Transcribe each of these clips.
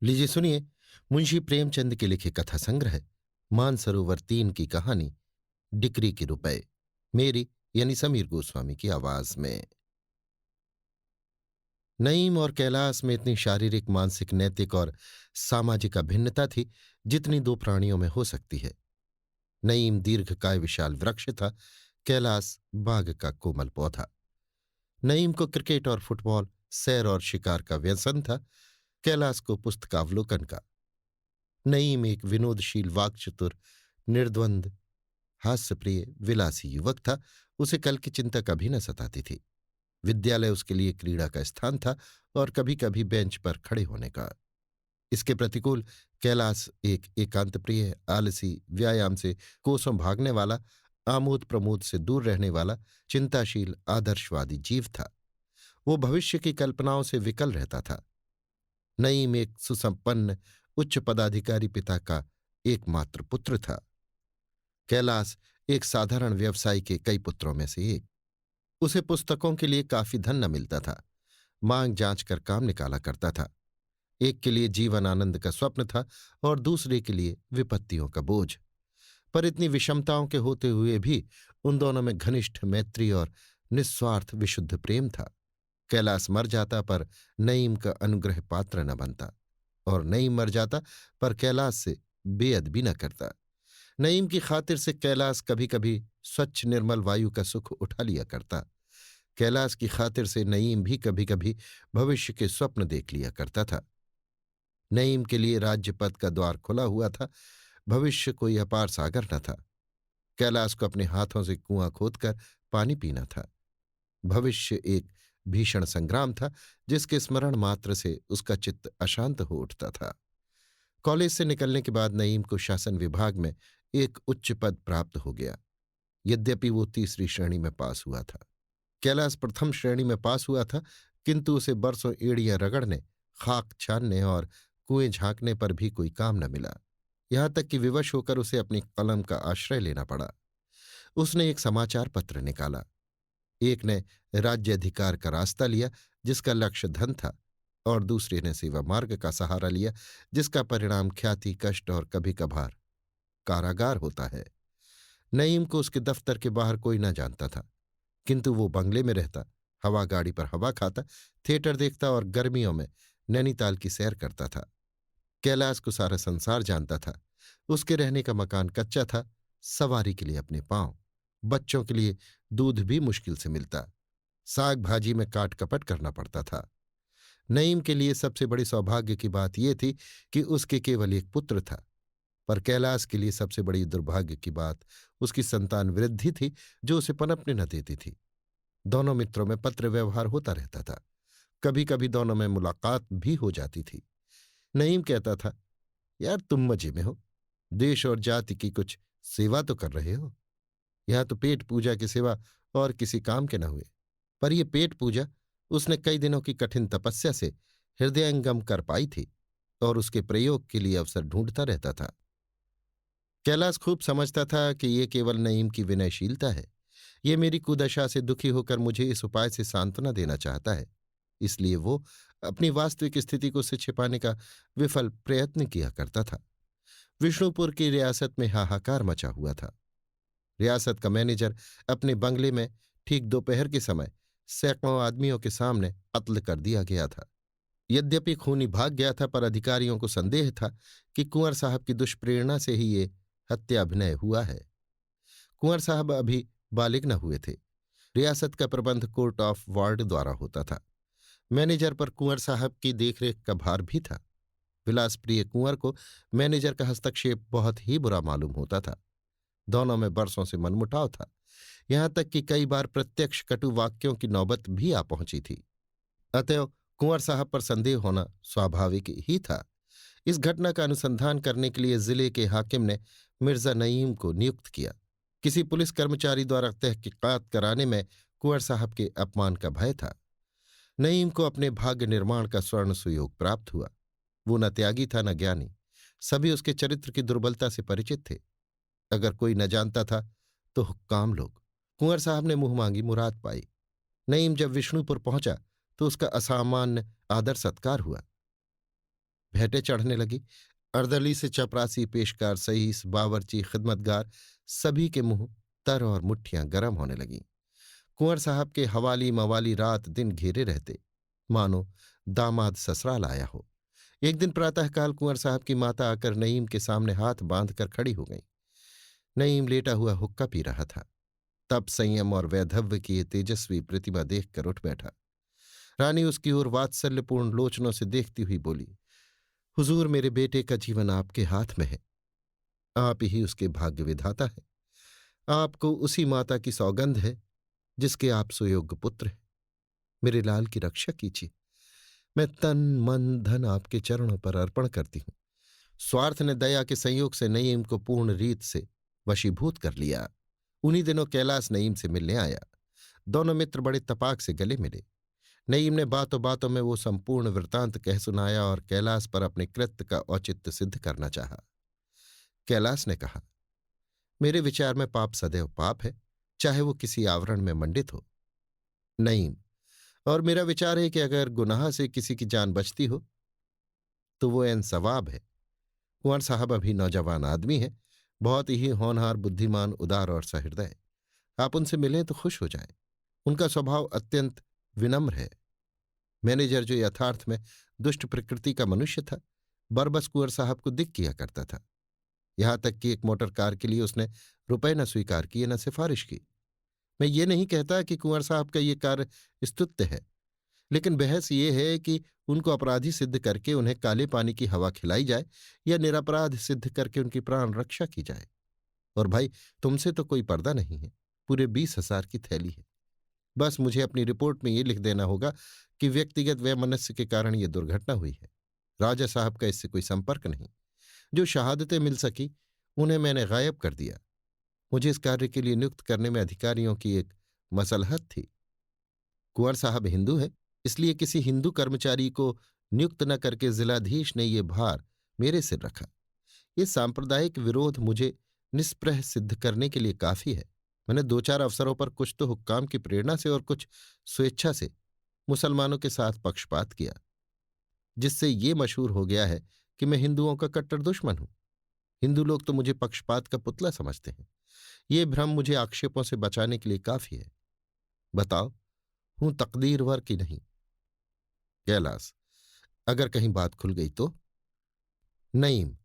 लीजिए सुनिए। मुंशी प्रेमचंद के लिखे कथा संग्रह मानसरोवर 3 की कहानी डिक्री के रुपए, मेरी यानी समीर गोस्वामी की आवाज में। नईम और कैलाश में इतनी शारीरिक, मानसिक, नैतिक और सामाजिक अभिन्नता थी जितनी दो प्राणियों में हो सकती है। नईम दीर्घकाय विशाल वृक्ष था, कैलाश बाग का कोमल पौधा। नईम को क्रिकेट और फुटबॉल, सैर और शिकार का व्यसन था, कैलाश को पुस्तकावलोकन का। नईम एक विनोदशील, वाक्चतुर, निर्द्वंद, हास्यप्रिय, विलासी युवक था। उसे कल की चिंता कभी न सताती थी। विद्यालय उसके लिए क्रीड़ा का स्थान था और कभी कभी बेंच पर खड़े होने का। इसके प्रतिकूल कैलाश एक एकांत प्रिय, आलसी, व्यायाम से कोसों भागने वाला, आमोद प्रमोद से दूर रहने वाला, चिंताशील, आदर्शवादी जीव था। वो भविष्य की कल्पनाओं से विकल रहता था। नईम एक सुसंपन्न, उच्च पदाधिकारी पिता का एकमात्र पुत्र था। कैलाश एक साधारण व्यवसायी के कई पुत्रों में से एक। उसे पुस्तकों के लिए काफी धन न मिलता था, मांग जांच कर काम निकाला करता था। एक के लिए जीवन आनंद का स्वप्न था और दूसरे के लिए विपत्तियों का बोझ। पर इतनी विषमताओं के होते हुए भी उन दोनों में घनिष्ठ मैत्री और निस्वार्थ विशुद्ध प्रेम था। कैलाश मर जाता पर नईम का अनुग्रह पात्र न बनता, और नईम मर जाता पर कैलाश से बेअदबी न करता। नईम की खातिर से कैलाश कभी कभी स्वच्छ निर्मल वायु का सुख उठा लिया करता। कैलाश की खातिर से नईम भी कभी कभी भविष्य के स्वप्न देख लिया करता था। नईम के लिए राज्य पद का द्वार खुला हुआ था, भविष्य कोई अपार सागर न था। कैलाश को अपने हाथों से कुआं खोदकर पानी पीना था। भविष्य एक भीषण संग्राम था जिसके स्मरण मात्र से उसका चित्त अशांत हो उठता था। कॉलेज से निकलने के बाद नईम को शासन विभाग में एक उच्च पद प्राप्त हो गया। यद्यपि वो तीसरी श्रेणी में पास हुआ था। कैलाश प्रथम श्रेणी में पास हुआ था, किंतु उसे बरसों एड़ियां रगड़ने, खाक छानने और कुएं झांकने पर भी कोई काम न मिला। यहां तक कि विवश होकर उसे अपनी कलम का आश्रय लेना पड़ा। उसने एक समाचार पत्र निकाला। एक ने राज्य अधिकार का रास्ता लिया जिसका लक्ष्य धन था, और दूसरे ने सेवा मार्ग का सहारा लिया जिसका परिणाम ख्याति, कष्ट और कभी कभार कारागार होता है। नईम को उसके दफ्तर के बाहर कोई न जानता था, किंतु वो बंगले में रहता, हवा गाड़ी पर हवा खाता, थिएटर देखता और गर्मियों में नैनीताल की सैर करता था। कैलाश को सारा संसार जानता था। उसके रहने का मकान कच्चा था, सवारी के लिए अपने पांव, बच्चों के लिए दूध भी मुश्किल से मिलता, साग भाजी में काट कपट करना पड़ता था। नईम के लिए सबसे बड़ी सौभाग्य की बात यह थी कि उसके केवल एक पुत्र था, पर कैलाश के लिए सबसे बड़ी दुर्भाग्य की बात उसकी संतान वृद्धि थी जो उसे पनपने न देती थी। दोनों मित्रों में पत्र व्यवहार होता रहता था, कभी कभी दोनों में मुलाकात भी हो जाती थी। नईम कहता था, यार तुम मजे में हो, देश और जाति की कुछ सेवा तो कर रहे हो। यहां तो पेट पूजा के सिवा और किसी काम के न हुए। पर यह पेट पूजा उसने कई दिनों की कठिन तपस्या से हृदयंगम कर पाई थी, और उसके प्रयोग के लिए अवसर ढूंढता रहता था। कैलाश खूब समझता था कि ये केवल नईम की विनयशीलता है। ये मेरी कुदशा से दुखी होकर मुझे इस उपाय से सांत्वना देना चाहता है। इसलिए वो अपनी वास्तविक स्थिति को से छिपाने का विफल प्रयत्न किया करता था। विष्णुपुर की रियासत में हाहाकार मचा हुआ था। रियासत का मैनेजर अपने बंगले में ठीक दोपहर के समय सैकड़ों आदमियों के सामने कत्ल कर दिया गया था। यद्यपि खूनी भाग गया था, पर अधिकारियों को संदेह था कि कुंवर साहब की दुष्प्रेरणा से ही ये हत्याभिनय हुआ है। कुंवर साहब अभी बालिग न हुए थे। रियासत का प्रबंध कोर्ट ऑफ वार्ड द्वारा होता था। मैनेजर पर कुंवर साहब की देखरेख का भार भी था। विलासप्रिय कुंवर को मैनेजर का हस्तक्षेप बहुत ही बुरा मालूम होता था। दोनों में बरसों से मनमुटाव था, यहां तक कि कई बार प्रत्यक्ष कटु वाक्यों की नौबत भी आ पहुंची थी। अतएव कुंवर साहब पर संदेह होना स्वाभाविक ही था। इस घटना का अनुसंधान करने के लिए जिले के हाकिम ने मिर्जा नईम को नियुक्त किया। किसी पुलिस कर्मचारी द्वारा तहकीकात कराने में कुंवर साहब के अपमान का भय था। नईम को अपने भाग्य निर्माण का स्वर्ण सुयोग प्राप्त हुआ। वो न त्यागी था न ज्ञानी, सभी उसके चरित्र की दुर्बलता से परिचित थे। अगर कोई न जानता था तो हुक्काम लोग। कुंवर साहब ने मुंह मांगी मुराद पाई। नईम जब विष्णुपुर पहुंचा तो उसका असामान्य आदर सत्कार हुआ। भेंटें चढ़ने लगी। अर्दली से चपरासी, पेशकार, सईस, बावर्ची, खिदमतगार सभी के मुंह तर और मुट्ठियां गर्म होने लगीं। कुंवर साहब के हवाली मवाली रात दिन घेरे रहते, मानो दामाद ससुराल आया हो। एक दिन प्रातःकाल कुंवर साहब की माता आकर नईम के सामने हाथ बांधकर खड़ी हो गई। नईम लेटा हुआ हुक्का पी रहा था। तप, संयम और वैधव्य की ये तेजस्वी प्रतिमा देखकर उठ बैठा। रानी उसकी ओर वात्सल्यपूर्ण लोचनों से देखती हुई बोली, हुजूर, मेरे बेटे का जीवन आपके हाथ में है। आप ही उसके भाग्य विधाता है। आपको उसी माता की सौगंध है जिसके आप सुयोग्य पुत्र हैं। मेरे लाल की रक्षा कीजिए। मैं तन मन धन आपके चरणों पर अर्पण करती हूं। स्वार्थ ने दया के संयोग से नईम को पूर्ण रीत से वशीभूत कर लिया। उन्हीं दिनों कैलाश नईम से मिलने आया। दोनों मित्र बड़े तपाक से गले मिले। नईम ने बातों बातों में वो संपूर्ण वृतांत कह सुनाया और कैलाश पर अपने कृत्य का औचित्य सिद्ध करना चाहा। कैलाश ने कहा, मेरे विचार में पाप सदैव पाप है, चाहे वो किसी आवरण में मंडित हो। नईम, और मेरा विचार है कि अगर गुनाह से किसी की जान बचती हो तो वो एन सवाब है। कुंवर साहब अभी नौजवान आदमी है, बहुत ही होनहार, बुद्धिमान, उदार और सहृदय। आप उनसे मिलें तो खुश हो जाएं। उनका स्वभाव अत्यंत विनम्र है। मैनेजर, जो यथार्थ में दुष्ट प्रकृति का मनुष्य था, बरबस कुंवर साहब को दिक किया करता था। यहां तक कि एक मोटर कार के लिए उसने रुपए न स्वीकार किए, न सिफारिश की। मैं ये नहीं कहता कि कुंवर साहब का ये कार्य स्तुत्य है, लेकिन बहस ये है कि उनको अपराधी सिद्ध करके उन्हें काले पानी की हवा खिलाई जाए या निरपराध सिद्ध करके उनकी प्राण रक्षा की जाए। और भाई, तुमसे तो कोई पर्दा नहीं है, पूरे 20,000 की थैली है। बस मुझे अपनी रिपोर्ट में ये लिख देना होगा कि व्यक्तिगत वैमनस्य के कारण ये दुर्घटना हुई है। राजा साहब का इससे कोई संपर्क नहीं। जो शहादतें मिल सकी उन्हें मैंने गायब कर दिया। मुझे इस कार्य के लिए नियुक्त करने में अधिकारियों की एक मसलहत थी। कुंवर साहब हिंदू है, इसलिए किसी हिंदू कर्मचारी को नियुक्त न करके जिलाधीश ने ये भार मेरे सिर रखा। ये सांप्रदायिक विरोध मुझे निष्प्रह सिद्ध करने के लिए काफी है। मैंने 2-4 अवसरों पर कुछ तो हुक्काम की प्रेरणा से और कुछ स्वेच्छा से मुसलमानों के साथ पक्षपात किया, जिससे ये मशहूर हो गया है कि मैं हिंदुओं का कट्टर दुश्मन हूं। हिंदू लोग तो मुझे पक्षपात का पुतला समझते हैं। ये भ्रम मुझे आक्षेपों से बचाने के लिए काफी है। बताओ, हूं तकदीरवर की नहीं? कैलाश, अगर कहीं बात खुल गई तो? नईम,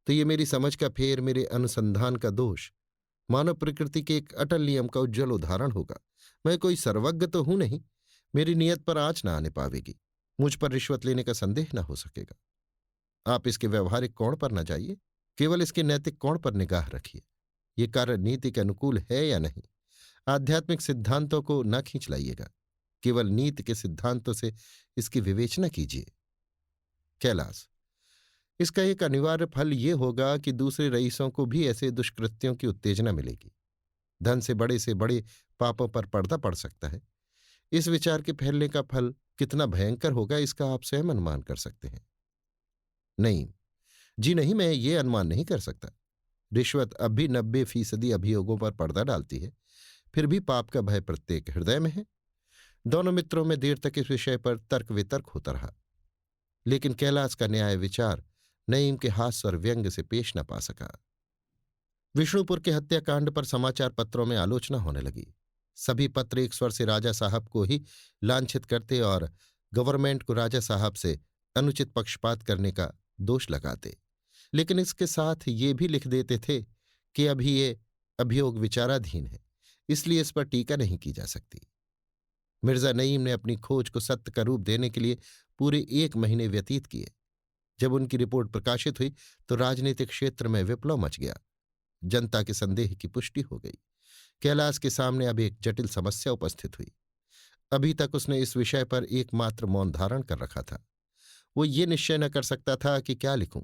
तो ये मेरी समझ का फेर, मेरे अनुसंधान का दोष, मानव प्रकृति के एक अटल नियम का उज्जवल उदाहरण होगा। मैं कोई सर्वज्ञ तो हूं नहीं। मेरी नियत पर आंच ना आने पावेगी। मुझ पर रिश्वत लेने का संदेह न हो सकेगा। आप इसके व्यवहारिक कोण पर न जाइए, केवल इसके नैतिक कोण पर निगाह रखिए। ये कार्य नीति के अनुकूल है या नहीं। आध्यात्मिक सिद्धांतों को न खींच लाइएगा, केवल नीति के सिद्धांतों से इसकी विवेचना कीजिए। कैलाश, इसका एक अनिवार्य फल ये होगा कि दूसरे रईसों को भी ऐसे दुष्कृत्यों की उत्तेजना मिलेगी। धन से बड़े पापों पर पर्दा पड़ सकता है। इस विचार के फैलने का फल कितना भयंकर होगा, इसका आप स्वयं अनुमान कर सकते हैं। नहीं जी नहीं, मैं ये अनुमान नहीं कर सकता। रिश्वत अब भी 90% अभियोगों पर पर्दा डालती है, फिर भी पाप का भय प्रत्येक हृदय में है। दोनों मित्रों में देर तक इस विषय पर तर्क वितर्क होता रहा, लेकिन कैलाश का न्याय विचार नईम के हास्य और व्यंग से पेश न पा सका। विष्णुपुर के हत्याकांड पर समाचार पत्रों में आलोचना होने लगी। सभी पत्र एक स्वर से राजा साहब को ही लांछित करते और गवर्नमेंट को राजा साहब से अनुचित पक्षपात करने का दोष लगाते, लेकिन इसके साथ ये भी लिख देते थे कि अभी ये अभियोग विचाराधीन है, इसलिए इस पर टीका नहीं की जा सकती। मिर्जा नईम ने अपनी खोज को सत्य का रूप देने के लिए पूरे 1 महीने व्यतीत किए। जब उनकी रिपोर्ट प्रकाशित हुई तो राजनीतिक क्षेत्र में विप्लव मच गया। जनता के संदेह की पुष्टि हो गई। कैलाश के सामने अब एक जटिल समस्या उपस्थित हुई। अभी तक उसने इस विषय पर एकमात्र मौन धारण कर रखा था। वो ये निश्चय न कर सकता था कि क्या लिखूं।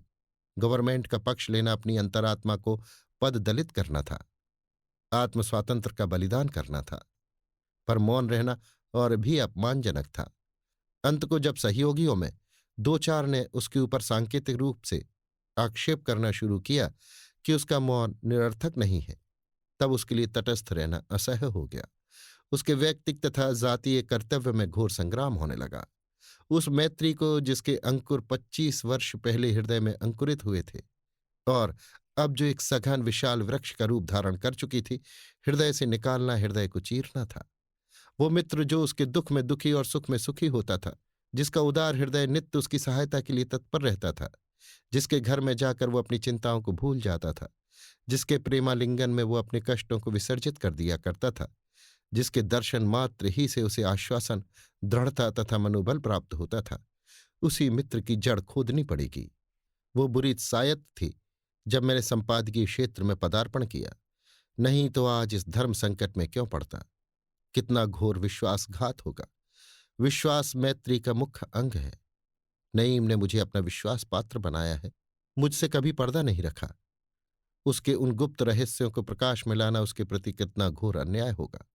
गवर्नमेंट का पक्ष लेना अपनी अंतरात्मा को पद दलित करना था, आत्म स्वातंत्र का बलिदान करना था, पर मौन रहना और भी अपमानजनक था। अंत को जब सहयोगियों में 2-4 ने उसके ऊपर सांकेतिक रूप से आक्षेप करना शुरू किया कि उसका मौन निरर्थक नहीं है, तब उसके लिए तटस्थ रहना असह्य हो गया। उसके व्यक्तिक तथा जातीय कर्तव्य में घोर संग्राम होने लगा। उस मैत्री को जिसके अंकुर 25 वर्ष पहले हृदय में अंकुरित हुए थे और अब जो एक सघन विशाल वृक्ष का रूप धारण कर चुकी थी, हृदय से निकालना हृदय को चीरना था। वो मित्र जो उसके दुख में दुखी और सुख में सुखी होता था, जिसका उदार हृदय नित्य उसकी सहायता के लिए तत्पर रहता था, जिसके घर में जाकर वो अपनी चिंताओं को भूल जाता था, जिसके प्रेमालिंगन में वो अपने कष्टों को विसर्जित कर दिया करता था, जिसके दर्शन मात्र ही से उसे आश्वासन, दृढ़ता तथा मनोबल प्राप्त होता था, उसी मित्र की जड़ खोदनी पड़ेगी। वो बुरी सायत थी जब मैंने संपादकीय क्षेत्र में पदार्पण किया, नहीं तो आज इस धर्म संकट में क्यों पड़ता। कितना घोर विश्वासघात होगा। विश्वास मैत्री का मुख्य अंग है। नईम ने मुझे अपना विश्वास पात्र बनाया है, मुझसे कभी पर्दा नहीं रखा। उसके उन गुप्त रहस्यों को प्रकाश में लाना उसके प्रति कितना घोर अन्याय होगा।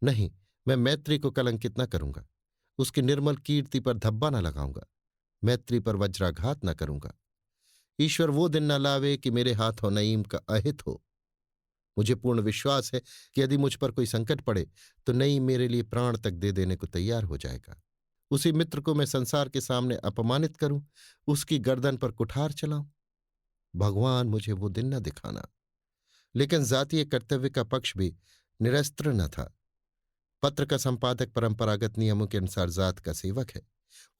नहीं, मैं मैत्री को कलंकित न करूंगा, उसकी निर्मल कीर्ति पर धब्बा न लगाऊंगा, मैत्री पर वज्राघात न करूंगा। ईश्वर वो दिन न लावे कि मेरे हाथों नईम का अहित हो। मुझे पूर्ण विश्वास है कि यदि मुझ पर कोई संकट पड़े तो नईम मेरे लिए प्राण तक दे देने को तैयार हो जाएगा। उसी मित्र को मैं संसार के सामने अपमानित करूं, उसकी गर्दन पर कुठार चलाऊं। भगवान मुझे वो दिन न दिखाना। लेकिन जातीय कर्तव्य का पक्ष भी निरस्त्र न था। पत्र का संपादक परंपरागत नियमों के अनुसार जात का सेवक है।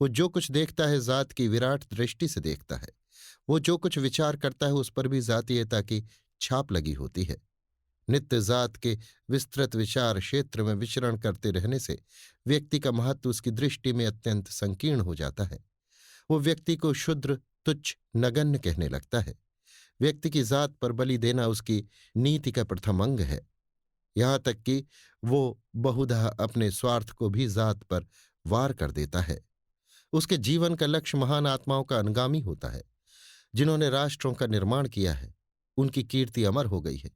वो जो कुछ देखता है जात की विराट दृष्टि से देखता है। वो जो कुछ विचार करता है उस पर भी जातीयता की छाप लगी होती है। नित्य जात के विस्तृत विचार क्षेत्र में विचरण करते रहने से व्यक्ति का महत्व उसकी दृष्टि में अत्यंत संकीर्ण हो जाता है। वो व्यक्ति को क्षुद्र, तुच्छ, नगण्य कहने लगता है। व्यक्ति की जात पर बलि देना उसकी नीति का प्रथम अंग है। यहाँ तक कि वो बहुधा अपने स्वार्थ को भी जात पर वार कर देता है। उसके जीवन का लक्ष्य महान आत्माओं का अनुगामी होता है, जिन्होंने राष्ट्रों का निर्माण किया है। उनकी कीर्ति अमर हो गई है,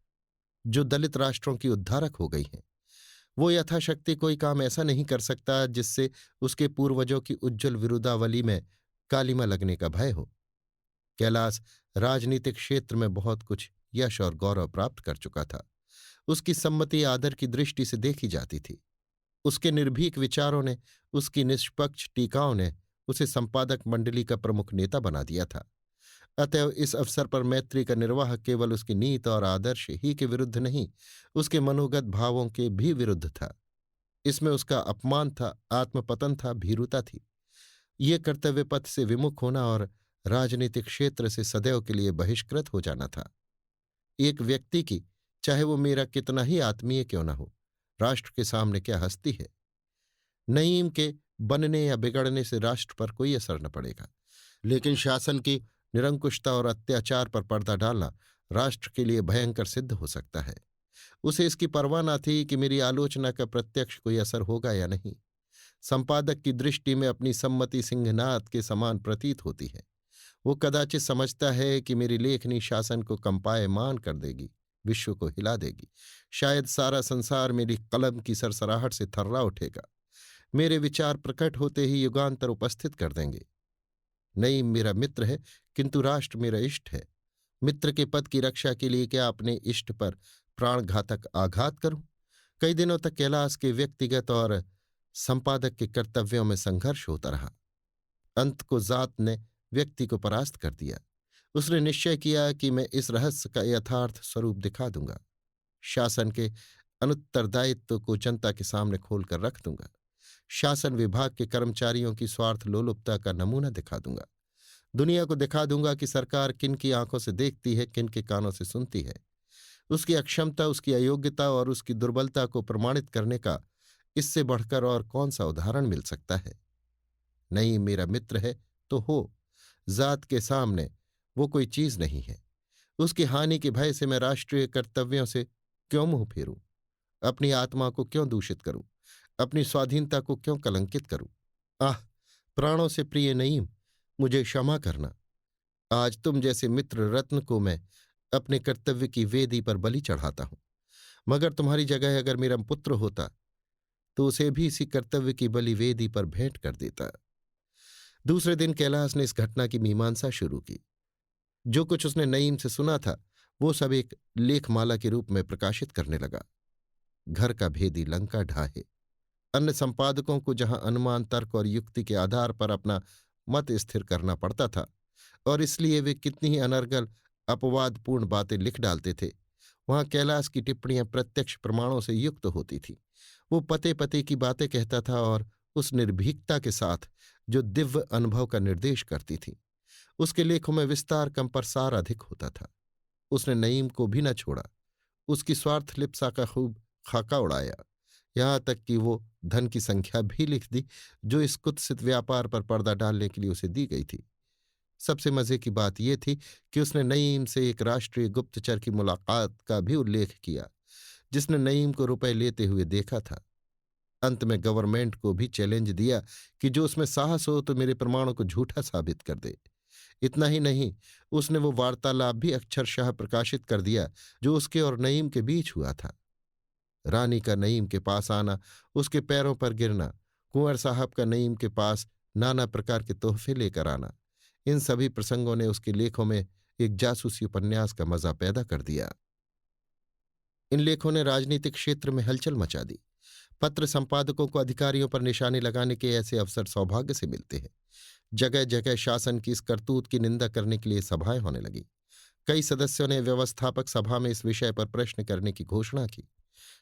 जो दलित राष्ट्रों की उद्धारक हो गई हैं। वो यथाशक्ति कोई काम ऐसा नहीं कर सकता जिससे उसके पूर्वजों की उज्ज्वल विरुदावली में कालिमा लगने का भय हो। कैलाश राजनीतिक क्षेत्र में बहुत कुछ यश और गौरव प्राप्त कर चुका था। उसकी सम्मति आदर की दृष्टि से देखी जाती थी। उसके निर्भीक विचारों ने, उसकी निष्पक्ष टीकाओं ने उसे संपादक मंडली का प्रमुख नेता बना दिया था। अतएव इस अवसर पर मैत्री का निर्वाह केवल उसकी नीति और आदर्श ही के विरुद्ध नहीं, उसके मनोगत भावों के भी विरुद्ध था। इसमें उसका अपमान था, आत्मपतन था, भीरुता थी। ये कर्तव्य पथ से विमुख होना और राजनीतिक क्षेत्र से सदैव के लिए बहिष्कृत हो जाना था। एक व्यक्ति की, चाहे वो मेरा कितना ही आत्मीय क्यों न हो, राष्ट्र के सामने क्या हस्ती है। नईम के बनने या बिगड़ने से राष्ट्र पर कोई असर न पड़ेगा, लेकिन शासन की निरंकुशता और अत्याचार पर पर्दा डालना राष्ट्र के लिए भयंकर सिद्ध हो सकता है। उसे इसकी परवाह न थी कि मेरी आलोचना का प्रत्यक्ष कोई असर होगा या नहीं। संपादक की दृष्टि में अपनी सम्मति सिंहनाद के समान प्रतीत होती है। वो कदाचित समझता है कि मेरी लेखनी शासन को कंपायमान कर देगी, विश्व को हिला देगी। शायद सारा संसार मेरी कलम की सरसराहट से थर्रा उठेगा। मेरे विचार प्रकट होते ही युगांतर उपस्थित कर देंगे। नईम मेरा मित्र है, किंतु राष्ट्र मेरा इष्ट है। मित्र के पद की रक्षा के लिए क्या अपने इष्ट पर प्राणघातक आघात करूं? कई दिनों तक कैलाश के व्यक्तिगत और संपादक के कर्तव्यों में संघर्ष होता रहा। अंत को जात ने व्यक्ति को परास्त कर दिया। उसने निश्चय किया कि मैं इस रहस्य का यथार्थ स्वरूप दिखा दूंगा। शासन के अनुत्तरदायित्व को जनता के सामने खोलकर रख दूंगा। शासन विभाग के कर्मचारियों की स्वार्थ लोलुपता का नमूना दिखा दूंगा। दुनिया को दिखा दूंगा कि सरकार किन की आंखों से देखती है, किन के कानों से सुनती है। उसकी अक्षमता, उसकी अयोग्यता और उसकी दुर्बलता को प्रमाणित करने का इससे बढ़कर और कौन सा उदाहरण मिल सकता है। नहीं, मेरा मित्र है तो हो, जात के सामने वो कोई चीज नहीं है। उसकी हानि के भय से मैं राष्ट्रीय कर्तव्यों से क्यों मुंह फेरूं? अपनी आत्मा को क्यों दूषित करूं? अपनी स्वाधीनता को क्यों कलंकित करूं? आह, प्राणों से प्रिय नईम, मुझे क्षमा करना। आज तुम जैसे मित्र रत्न को मैं अपने कर्तव्य की वेदी पर बलि चढ़ाता हूं, मगर तुम्हारी जगह अगर मेरा पुत्र होता तो उसे भी इसी कर्तव्य की बलि वेदी पर भेंट कर देता। दूसरे दिन कैलाश ने इस घटना की मीमांसा शुरू की। जो कुछ उसने नईम से सुना था वो सब एक लेखमाला के रूप में प्रकाशित करने लगा। घर का भेदी लंका ढाहे, अन्य संपादकों को जहां अनुमान, तर्क और युक्ति के आधार पर अपना मत स्थिर करना पड़ता था, और इसलिए वे कितनी ही अनर्गल अपवादपूर्ण बातें लिख डालते थे, वहां कैलाश की टिप्पणियां प्रत्यक्ष प्रमाणों से युक्त होती थीं। वो पते पते की बातें कहता था और उस निर्भीकता के साथ जो दिव्य अनुभव का निर्देश करती थी। उसके लेखों में विस्तार कम पर सार अधिक होता था। उसने नईम को भी न छोड़ा, उसकी स्वार्थ लिप्सा का खूब खाका उड़ाया, यहां तक कि वो धन की संख्या भी लिख दी जो इस कुत्सित व्यापार पर पर्दा डालने के लिए उसे दी गई थी। सबसे मजे की बात यह थी कि उसने नईम से एक राष्ट्रीय गुप्तचर की मुलाकात का भी उल्लेख किया, जिसने नईम को रुपए लेते हुए देखा था। अंत में गवर्नमेंट को भी चैलेंज दिया कि जो उसमें साहस हो तो मेरे प्रमाणों को झूठा साबित कर दे। इतना ही नहीं, उसने वो वार्तालाप भी अक्षरशः प्रकाशित कर दिया जो उसके और नईम के बीच हुआ था। रानी का नईम के पास आना, उसके पैरों पर गिरना, कुंवर साहब का नईम के पास नाना प्रकार के तोहफे लेकर आना, इन सभी प्रसंगों ने उसके लेखों में एक जासूसी उपन्यास का मजा पैदा कर दिया। इन लेखों ने राजनीतिक क्षेत्र में हलचल मचा दी। पत्र संपादकों को अधिकारियों पर निशाने लगाने के ऐसे अवसर सौभाग्य से मिलते हैं। जगह जगह शासन की इस करतूत की निंदा करने के लिए सभाएं होने लगी। कई सदस्यों ने व्यवस्थापक सभा में इस विषय पर प्रश्न करने की घोषणा की।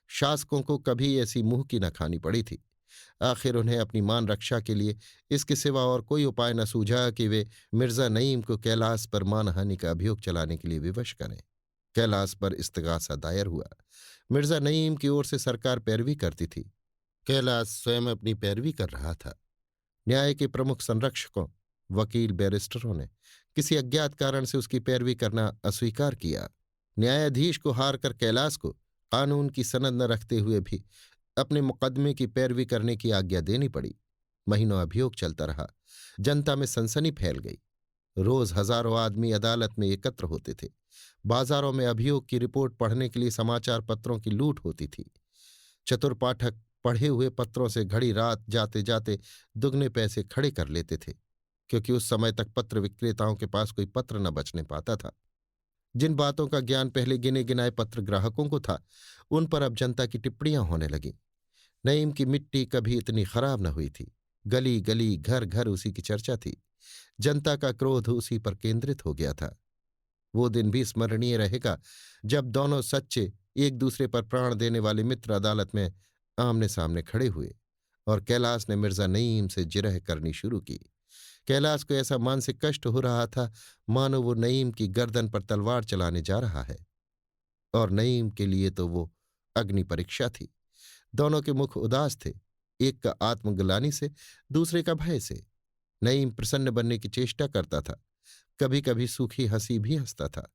शासकों को कभी ऐसी मुंह की न खानी पड़ी थी। आखिर उन्हें अपनी मान रक्षा के लिए इसके सिवा और कोई उपाय न सूझा कि वे मिर्जा नईम को कैलाश पर मानहानि का अभियोग चलाने के लिए विवश करें। कैलाश पर इस्तगासा दायर हुआ। मिर्जा नईम की ओर से सरकार पैरवी करती थी। कैलाश स्वयं अपनी पैरवी कर रहा था। न्याय के प्रमुख संरक्षकों, वकील, बैरिस्टरों ने किसी अज्ञात कारण से उसकी पैरवी करना अस्वीकार किया। न्यायाधीश को हार कर कैलाश को कानून की सनद न रखते हुए भी अपने मुकदमे की पैरवी करने की आज्ञा देनी पड़ी। महीनों अभियोग चलता रहा। जनता में सनसनी फैल गई। रोज हजारों आदमी अदालत में एकत्र होते थे। बाजारों में अभियोग की रिपोर्ट पढ़ने के लिए समाचार पत्रों की लूट होती थी। चतुर पाठक पढ़े हुए पत्रों से घड़ी रात जाते जाते दुगने पैसे खड़े कर लेते थे, क्योंकि उस समय तक पत्र विक्रेताओं के पास कोई पत्र न बचने पाता था। जिन बातों का ज्ञान पहले गिने गिनाए पत्र ग्राहकों को था, उन पर अब जनता की टिप्पणियां होने लगीं। नईम की मिट्टी कभी इतनी खराब न हुई थी। गली गली, घर घर उसी की चर्चा थी। जनता का क्रोध उसी पर केंद्रित हो गया था। वो दिन भी स्मरणीय रहेगा जब दोनों सच्चे, एक दूसरे पर प्राण देने वाले मित्र अदालत में आमने सामने खड़े हुए और कैलाश ने मिर्जा नईम से जिरह करनी शुरू की। कैलाश को ऐसा मानसिक कष्ट हो रहा था मानो वो नईम की गर्दन पर तलवार चलाने जा रहा है, और नईम के लिए तो वो अग्नि परीक्षा थी। दोनों के मुख उदास थे, एक का आत्मग्लानि से, दूसरे का भय से। नईम प्रसन्न बनने की चेष्टा करता था, कभी कभी सूखी हंसी भी हंसता था,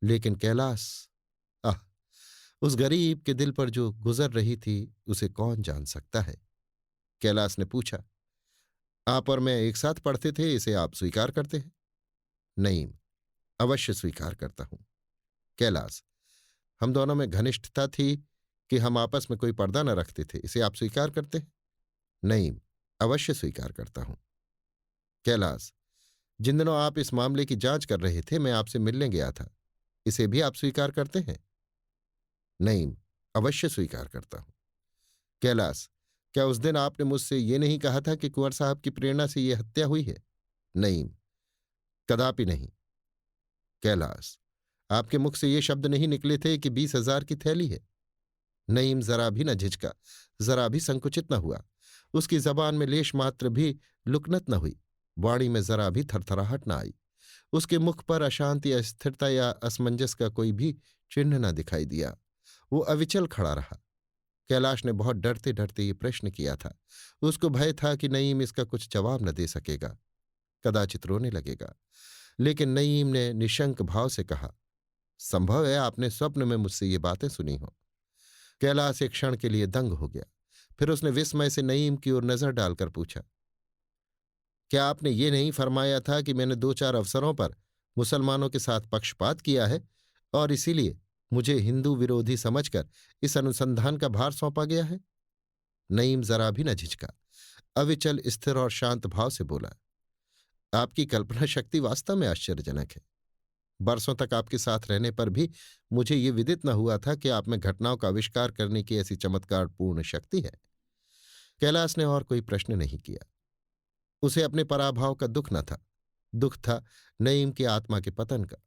लेकिन कैलाश, आह, उस गरीब के दिल पर जो गुजर रही थी उसे कौन जान सकता है। कैलाश ने पूछा, आप और मैं एक साथ पढ़ते थे, इसे आप स्वीकार करते हैं? नईम, अवश्य स्वीकार करता हूं। कैलाश, हम दोनों में घनिष्ठता थी कि हम आपस में कोई पर्दा न रखते थे, इसे आप स्वीकार करते हैं? नईम, अवश्य स्वीकार करता हूं। कैलाश, जिन दिनों आप इस मामले की जांच कर रहे थे मैं आपसे मिलने गया था, इसे भी आप स्वीकार करते हैं? नईम, अवश्य स्वीकार करता हूं। कैलाश, क्या उस दिन आपने मुझसे ये नहीं कहा था कि कुंवर साहब की प्रेरणा से यह हत्या हुई है? नईम, कदापि नहीं। कैलाश, आपके मुख से ये शब्द नहीं निकले थे कि 20,000 की थैली है? नईम जरा भी न झिझका, जरा भी संकुचित न हुआ। उसकी जबान में लेश मात्र भी लुकनत न हुई, वाणी में जरा भी थरथराहट न आई। उसके मुख पर अशांति, अस्थिरता या असमंजस का कोई भी चिन्ह न दिखाई दिया। वो अविचल खड़ा रहा। कैलाश ने बहुत डरते डरते ये प्रश्न किया था। उसको भय था कि नईम इसका कुछ जवाब न दे सकेगा, कदाचित रोने लगेगा। लेकिन नईम ने निशंक भाव से कहा, संभव है आपने स्वप्न में मुझसे ये बातें सुनी हो। कैलाश एक क्षण के लिए दंग हो गया। फिर उसने विस्मय से नईम की ओर नजर डालकर पूछा, क्या आपने ये नहीं फरमाया था कि मैंने 2-4 अवसरों पर मुसलमानों के साथ पक्षपात किया है और इसीलिए मुझे हिंदू विरोधी समझकर इस अनुसंधान का भार सौंपा गया है? नईम जरा भी न झिझका, अविचल, स्थिर और शांत भाव से बोला, आपकी कल्पना शक्ति वास्तव में आश्चर्यजनक है। बरसों तक आपके साथ रहने पर भी मुझे ये विदित न हुआ था कि आप में घटनाओं का आविष्कार करने की ऐसी चमत्कारपूर्ण शक्ति है। कैलाश ने और कोई प्रश्न नहीं किया। उसे अपने पराभव का दुख न था, दुख था नईम की आत्मा के पतन का।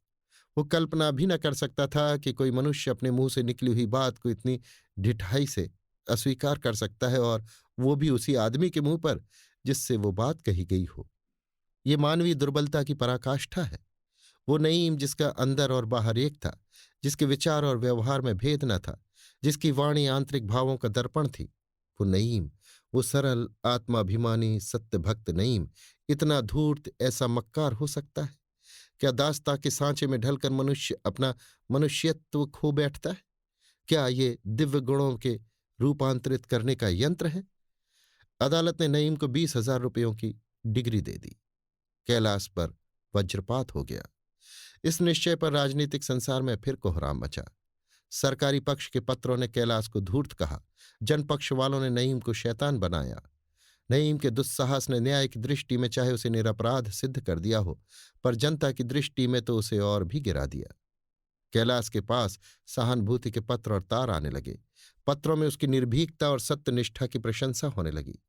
वो कल्पना भी न कर सकता था कि कोई मनुष्य अपने मुंह से निकली हुई बात को इतनी ढिठाई से अस्वीकार कर सकता है, और वो भी उसी आदमी के मुंह पर जिससे वो बात कही गई हो। ये मानवीय दुर्बलता की पराकाष्ठा है। वो नईम जिसका अंदर और बाहर एक था, जिसके विचार और व्यवहार में भेद न था, जिसकी वाणी आंतरिक भावों का दर्पण थी, वो नईम, वो सरल आत्माभिमानी सत्य भक्त नईम इतना धूर्त, ऐसा मक्कार हो सकता है? क्या दास्ता के सांचे में ढलकर मनुष्य अपना मनुष्यत्व खो बैठता है? क्या ये दिव्य गुणों के रूपांतरित करने का यंत्र है? अदालत ने नईम को 20,000 रुपयों की डिग्री दे दी। कैलाश पर वज्रपात हो गया। इस निश्चय पर राजनीतिक संसार में फिर कोहराम मचा। सरकारी पक्ष के पत्रों ने कैलाश को धूर्त कहा, जनपक्ष वालों ने नईम को शैतान बनाया। नईम के दुस्साहस ने न्याय की दृष्टि में चाहे उसे निरपराध सिद्ध कर दिया हो, पर जनता की दृष्टि में तो उसे और भी गिरा दिया। कैलाश के पास सहानुभूति के पत्र और तार आने लगे। पत्रों में उसकी निर्भीकता और सत्यनिष्ठा की प्रशंसा होने लगी।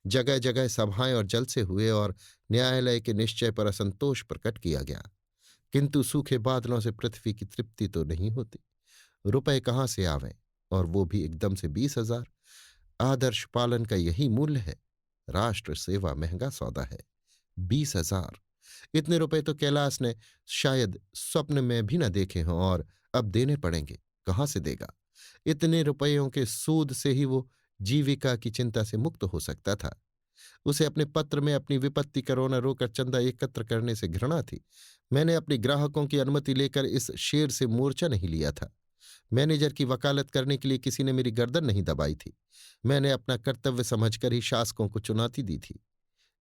जगह जगह सभाएं और जलसे हुए और न्यायालय के निश्चय पर असंतोष प्रकट किया गया। किंतु सूखे बादलों से पृथ्वी की तृप्ति तो नहीं होती। रुपए कहाँ से आवें, और वो भी एकदम से 20,000? आदर्श पालन का यही मूल्य है। राष्ट्र सेवा महंगा सौदा है। 20,000! इतने रुपए तो कैलाश ने शायद स्वप्न में भी न देखे हों, और अब देने पड़ेंगे। कहाँ से देगा? इतने रुपयों के सूद से ही वो जीविका की चिंता से मुक्त हो सकता था। उसे अपने पत्र में अपनी विपत्ति का रोना रोकर चंदा एकत्र करने से घृणा थी। मैंने अपने ग्राहकों की अनुमति लेकर इस शेर से मोर्चा नहीं लिया था। मैनेजर की वकालत करने के लिए किसी ने मेरी गर्दन नहीं दबाई थी। मैंने अपना कर्तव्य समझकर ही शासकों को चुनौती दी थी।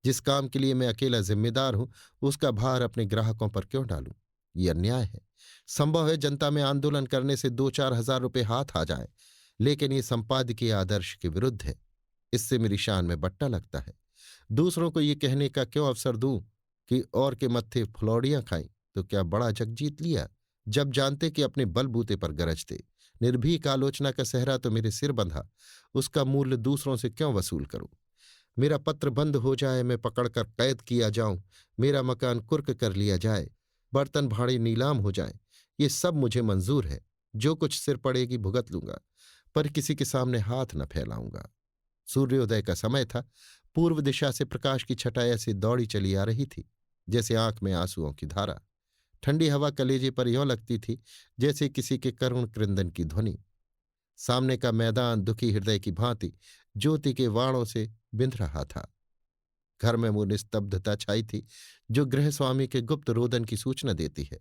जिस काम के लिए मैं अकेला जिम्मेदार हूं, उसका भार अपने ग्राहकों पर क्यों डालूं? ये अन्याय है। संभव है जनता में आंदोलन करने से 2-4 हजार रुपये हाथ आ जाएं, लेकिन ये संपादकीय आदर्श के विरुद्ध है। इससे मेरी शान में बट्टा लगता है। दूसरों को ये कहने का क्यों अवसर दूं कि और के मत्थे फुलौड़ियां खाई तो क्या बड़ा जग जीत लिया, जब जानते कि अपने बलबूते पर गरजते। निर्भीक आलोचना का सहरा तो मेरे सिर बंधा, उसका मूल्य दूसरों से क्यों वसूल करूं? मेरा पत्र बंद हो जाए, मैं पकड़कर कैद किया जाऊं, मेरा मकान कुर्क कर लिया जाए, बर्तन भाड़े नीलाम हो जाए, ये सब मुझे मंजूर है। जो कुछ सिर पड़ेगी भुगत लूंगा, पर किसी के सामने हाथ न फैलाऊंगा। सूर्योदय का समय था। पूर्व दिशा से प्रकाश की छटा ऐसे दौड़ी चली आ रही थी जैसे आंख में आंसुओं की धारा। ठंडी हवा कलेजे पर यों लगती थी जैसे किसी के करुण क्रंदन की ध्वनि। सामने का मैदान दुखी हृदय की भांति ज्योति के वाणों से बिंध रहा था। घर में वो निस्तब्धता छाई थी जो गृहस्वामी के गुप्त रोदन की सूचना देती है।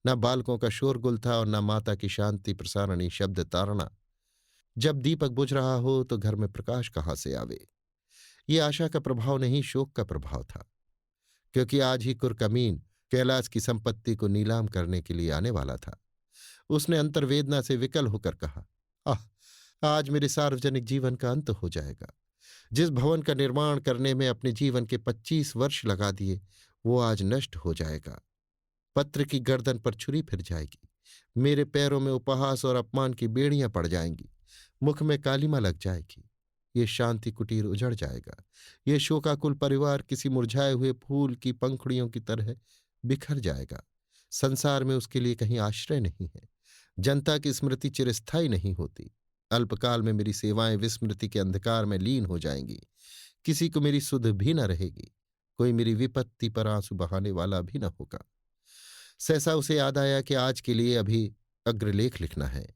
न बालकों का शोरगुल था और न माता की शांति प्रसारणी शब्द तारणा। जब दीपक बुझ रहा हो तो घर में प्रकाश कहाँ से आवे? ये आशा का प्रभाव नहीं, शोक का प्रभाव था, क्योंकि आज ही कुरकमीन कैलाश की संपत्ति को नीलाम करने के लिए आने वाला था। उसने अंतर्वेदना से विकल होकर कहा, आह, आज मेरे सार्वजनिक जीवन का अंत हो जाएगा। जिस भवन का निर्माण करने में अपने जीवन के 25 वर्ष लगा दिए, वो आज नष्ट हो जाएगा। पत्र की गर्दन पर छुरी फिर जाएगी। मेरे पैरों में उपहास और अपमान की बेड़ियां पड़ जाएंगी। मुख में कालिमा लग जाएगी। ये शांति कुटीर उजड़ जाएगा। ये शोकाकुल परिवार किसी मुरझाए हुए फूल की पंखुड़ियों की तरह बिखर जाएगा। संसार में उसके लिए कहीं आश्रय नहीं है। जनता की स्मृति चिरस्थायी नहीं होती। अल्पकाल में मेरी सेवाएं विस्मृति के अंधकार में लीन हो जाएंगी। किसी को मेरी सुध भी न रहेगी। कोई मेरी विपत्ति पर आंसू बहाने वाला भी न होगा। सहसा उसे याद आया कि आज के लिए अभी अग्रलेख लिखना है।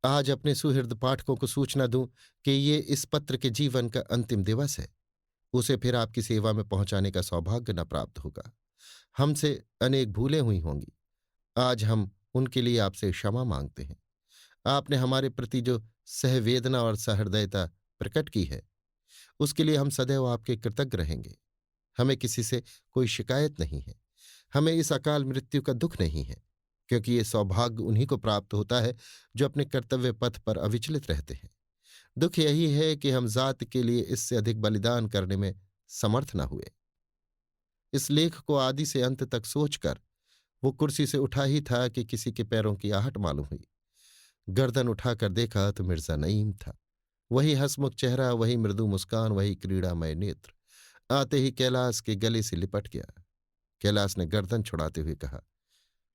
आज अपने सुहृद पाठकों को सूचना दूं कि ये इस पत्र के जीवन का अंतिम दिवस है। उसे फिर आपकी सेवा में पहुंचाने का सौभाग्य न प्राप्त होगा। हमसे अनेक भूलें हुई होंगी। आज हम उनके लिए आपसे क्षमा मांगते हैं। आपने हमारे प्रति जो सहवेदना और सहृदयता प्रकट की है, उसके लिए हम सदैव आपके कृतज्ञ रहेंगे। हमें किसी से कोई शिकायत नहीं है। हमें इस अकाल मृत्यु का दुख नहीं है, क्योंकि ये सौभाग्य उन्हीं को प्राप्त होता है जो अपने कर्तव्य पथ पर अविचलित रहते हैं। दुख यही है कि हम जात के लिए इससे अधिक बलिदान करने में समर्थ न हुए। इस लेख को आदि से अंत तक सोचकर वो कुर्सी से उठा ही था कि किसी के पैरों की आहट मालूम हुई। गर्दन उठाकर देखा तो मिर्जा नईम था। वही हंसमुख चेहरा, वही मृदु मुस्कान, वही क्रीड़ामय नेत्र। आते ही कैलाश के गले से लिपट गया। कैलाश ने गर्दन छुड़ाते हुए कहा,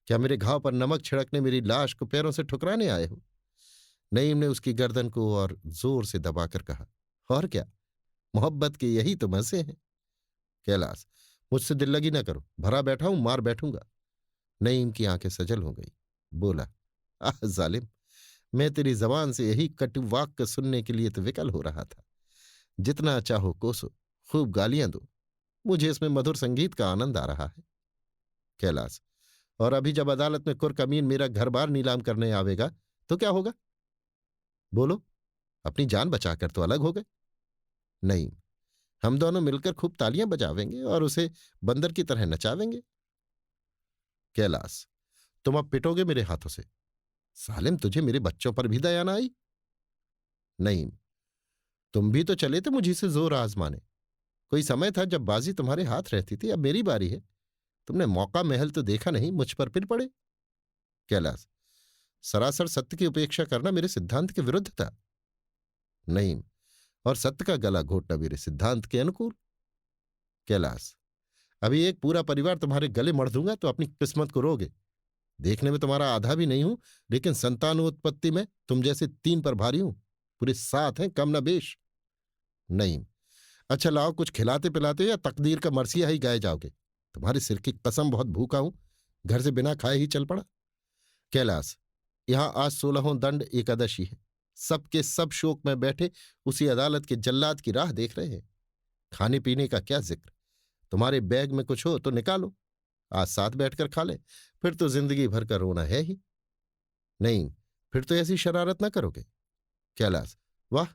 क्या मेरे घाव पर नमक छिड़कने, मेरी लाश को पैरों से ठुकराने आए हो? नईम ने उसकी गर्दन को और जोर से दबाकर कहा, और क्या, मोहब्बत के यही तो मजे हैं। कैलाश, मुझसे दिल लगी ना करो, भरा बैठा हूं, मार बैठूंगा। नईम की आंखें सजल हो गई। बोला, आह जालिम, मैं तेरी जबान से यही कटु वाक्य सुनने के लिए तो विकल हो रहा था। जितना चाहो कोसो, खूब गालियां दो, मुझे इसमें मधुर संगीत का आनंद आ रहा है। कैलाश, और अभी जब अदालत में कुरकमीन मेरा घर बार नीलाम करने आवेगा तो क्या होगा? बोलो, अपनी जान बचाकर तो अलग हो गए। नहीं, हम दोनों मिलकर खूब तालियां बजावेंगे और उसे बंदर की तरह नचावेंगे। कैलाश, तुम अब पिटोगे मेरे हाथों से? सालिम, तुझे मेरे बच्चों पर भी दया ना आई? नहीं, तुम भी तो चले थे मुझी से जोर आजमाने। कोई समय था जब बाजी तुम्हारे हाथ रहती थी, अब मेरी बारी है। तुमने मौका महल तो देखा नहीं, मुझ पर फिर पड़े। कैलाश, सरासर सत्य की उपेक्षा करना मेरे सिद्धांत के विरुद्ध था। नहीं, और सत्य का गला घोटना मेरे सिद्धांत के अनुकूल। कैलाश, अभी एक पूरा परिवार तुम्हारे गले मढ़ दूंगा तो अपनी किस्मत को रोगे। देखने में तुम्हारा आधा भी नहीं हूं, लेकिन संतानोत्पत्ति में तुम जैसे 3 पर भारी हूं। पूरे 7 हैं, कम न बेश। नहीं, अच्छा लाओ, कुछ खिलाते पिलाते या तकदीर का मरसिया ही गाए जाओगे। तुम्हारे सिर की कसम, बहुत भूखा हूं, घर से बिना खाए ही चल पड़ा। कैलाश, यहां आज 16वां दंड एकादशी है। सबके सब शोक में बैठे उसी अदालत के जल्लाद की राह देख रहे हैं। खाने पीने का क्या जिक्र, तुम्हारे बैग में कुछ हो तो निकालो, आज साथ बैठकर खा ले, फिर तो जिंदगी भर का रोना है ही। नहीं, फिर तो ऐसी शरारत ना करोगे। कैलाश, वाह,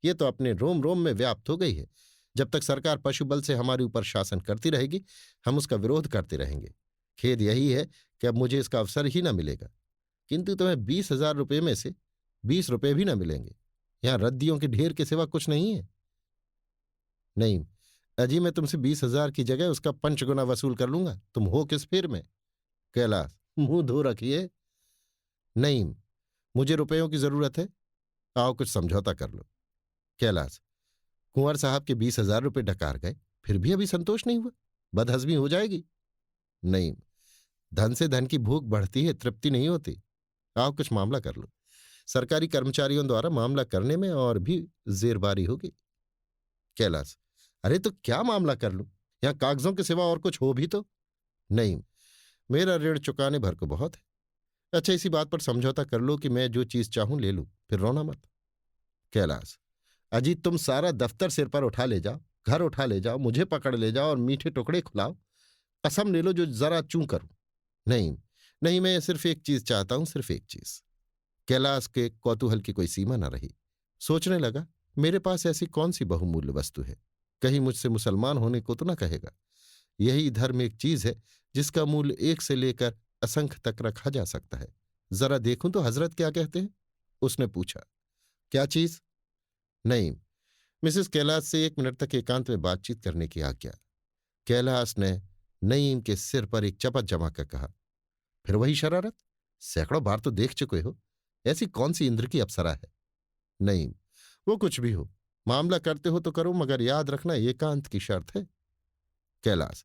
ये तो अपने रोम रोम में व्याप्त हो गई है। जब तक सरकार पशु बल से हमारे ऊपर शासन करती रहेगी, हम उसका विरोध करते रहेंगे। खेद यही है कि अब मुझे इसका अवसर ही ना मिलेगा। किंतु तुम्हें 20,000 रुपये में से 20 रुपये भी ना मिलेंगे। यहां रद्दियों के ढेर के सिवा कुछ नहीं है। नहीं, अजी मैं तुमसे 20,000 की जगह उसका 5 गुना वसूल कर लूंगा। तुम हो किस फेर में? कैलाश, मुंह धो रखिए। नहीं, मुझे रुपयों की जरूरत है, आओ कुछ समझौता कर लो। कैलाश, कुंवर साहब के 20,000 रुपये डकार गए, फिर भी अभी संतोष नहीं हुआ? बदहजमी हो जाएगी। नहीं, धन से धन की भूख बढ़ती है, तृप्ति नहीं होती। आओ कुछ मामला कर लो। सरकारी कर्मचारियों द्वारा मामला करने में और भी जेरबारी होगी। कैलाश, अरे तो क्या मामला कर लूं? यहां कागजों के सिवा और कुछ हो भी तो? नहीं, मेरा ऋण चुकाने भर को बहुत है। अच्छा, इसी बात पर समझौता कर लो कि मैं जो चीज चाहूं ले लूं, फिर रोना मत। कैलाश, अजीत तुम सारा दफ्तर सिर पर उठा ले जाओ, घर उठा ले जाओ, मुझे पकड़ ले जाओ और मीठे टुकड़े खुलाओ, कसम ले लो जो जरा चूं करूं। नहीं, नहीं, मैं सिर्फ एक चीज चाहता हूं, सिर्फ एक चीज। कैलाश के कौतूहल की कोई सीमा न रही। सोचने लगा, मेरे पास ऐसी कौन सी बहुमूल्य वस्तु है, कहीं मुझसे मुसलमान होने को तो न कहेगा। यही धर्म एक चीज है जिसका मूल्य 1 से लेकर असंख्य तक रखा जा सकता है। जरा देखूं तो हजरत क्या कहते हैं। उसने पूछा, क्या चीज? नहीं, मिसेस कैलाश से 1 मिनट तक एकांत में बातचीत करने की आज्ञा। कैलाश ने नईम के सिर पर एक चपत जमाकर कहा, फिर वही शरारत? सैकड़ों बार तो देख चुके हो, ऐसी कौन सी इंद्र की अप्सरा है? नहीं, वो कुछ भी हो, मामला करते हो तो करो, मगर याद रखना एकांत की शर्त है। कैलाश,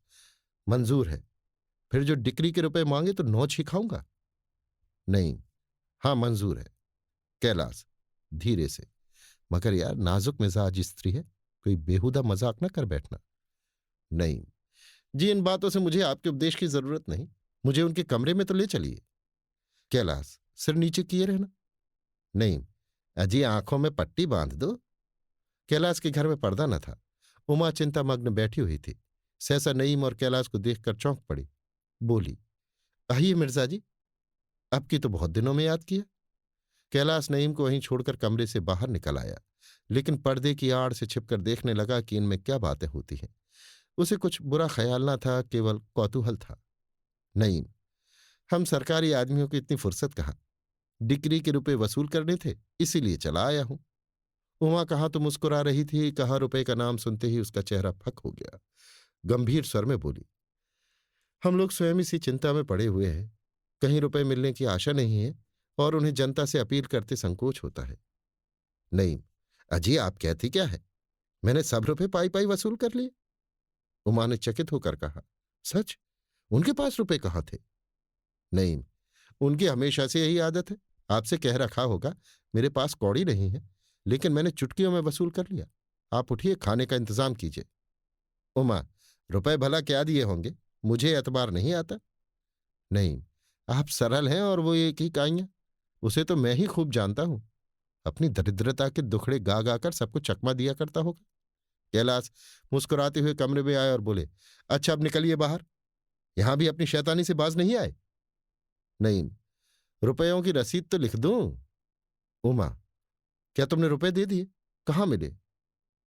मंजूर है। फिर जो डिक्री के रुपए मांगे तो नौच ही खाऊंगा। नहीं, हाँ मंजूर है। कैलाश, धीरे से, मगर यार नाजुक मिजाज स्त्री है, कोई बेहुदा मजाक न कर बैठना। नहीं जी, इन बातों से मुझे आपके उपदेश की जरूरत नहीं, मुझे उनके कमरे में तो ले चलिए। कैलाश, सिर नीचे किए रहना। नहीं, अजी आंखों में पट्टी बांध दो। कैलाश के घर में पर्दा न था। उमा चिंतामग्न बैठी हुई थी। सहसा नईम और कैलाश को देखकर चौंक पड़ी। बोली, आइए मिर्जा जी, अब की तो बहुत दिनों में याद किया। कैलाश नईम को वहीं छोड़कर कमरे से बाहर निकल आया, लेकिन पर्दे की आड़ से छिपकर देखने लगा कि इनमें क्या बातें होती हैं। उसे कुछ बुरा ख्याल न था, केवल कौतूहल था। नईम, हम सरकारी आदमियों की इतनी फुर्सत कहाँ, डिक्री के रुपए वसूल करने थे, इसीलिए चला आया हूं। उमा कहाँ तो मुस्कुरा रही थी, कहाँ रुपए का नाम सुनते ही उसका चेहरा फक हो गया। गंभीर स्वर में बोली, हम लोग स्वयं इसी चिंता में पड़े हुए हैं। कहीं रुपए मिलने की आशा नहीं है और उन्हें जनता से अपील करते संकोच होता है। नहीं, अजी, आप कहती क्या है? मैंने सब रुपए पाई पाई वसूल कर लिए। उमा ने चकित होकर कहा, सच? उनके पास रुपए कहाँ थे? नहीं, उनकी हमेशा से यही आदत है। आपसे कह रखा होगा, मेरे पास कौड़ी नहीं है, लेकिन मैंने चुटकियों में वसूल कर लिया। आप उठिए, खाने का इंतजाम कीजिए। उमा, रुपए भला क्या दिए होंगे? मुझे एतबार नहीं आता। नहीं, आप सरल हैं और वो एक ही काइयां, उसे तो मैं ही खूब जानता हूं। अपनी दरिद्रता के दुखड़े गा गाकर सबको चकमा दिया करता होगा। कैलाश मुस्कुराते हुए कमरे में आए और बोले, अच्छा, अब निकलिए बाहर। यहां भी अपनी शैतानी से बाज नहीं आए? नहीं, रुपयों की रसीद तो लिख दूं। उमा, क्या तुमने रुपए दे दिए? कहाँ मिले?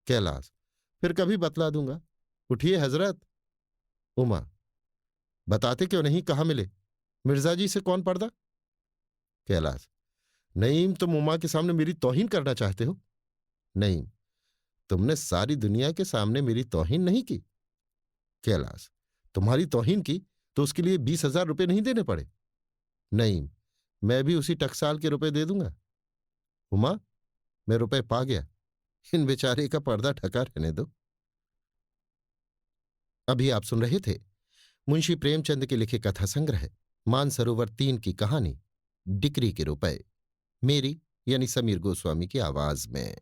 कैलाश, फिर कभी बतला दूंगा। उठिए हजरत। उमा, बताते क्यों नहीं, कहाँ मिले? मिर्जा जी से कौन पर्दा? कैलाश, नहीं, तुम उमा के सामने मेरी तौहीन करना चाहते हो? नहीं, तुमने सारी दुनिया के सामने मेरी तौहीन नहीं की। कैलाश, तुम्हारी तौहीन की तो उसके लिए 20,000 रुपये नहीं देने पड़े? नहीं, मैं भी उसी टकसाल के रुपए दे दूंगा। उमा, मैं रुपए पा गया, इन बेचारे का पर्दा ढका रहने दो। अभी आप सुन रहे थे मुंशी प्रेमचंद के लिखे कथा संग्रह मानसरोवर 3 की कहानी डिक्री के रुपए, मेरी यानी समीर गोस्वामी की आवाज में।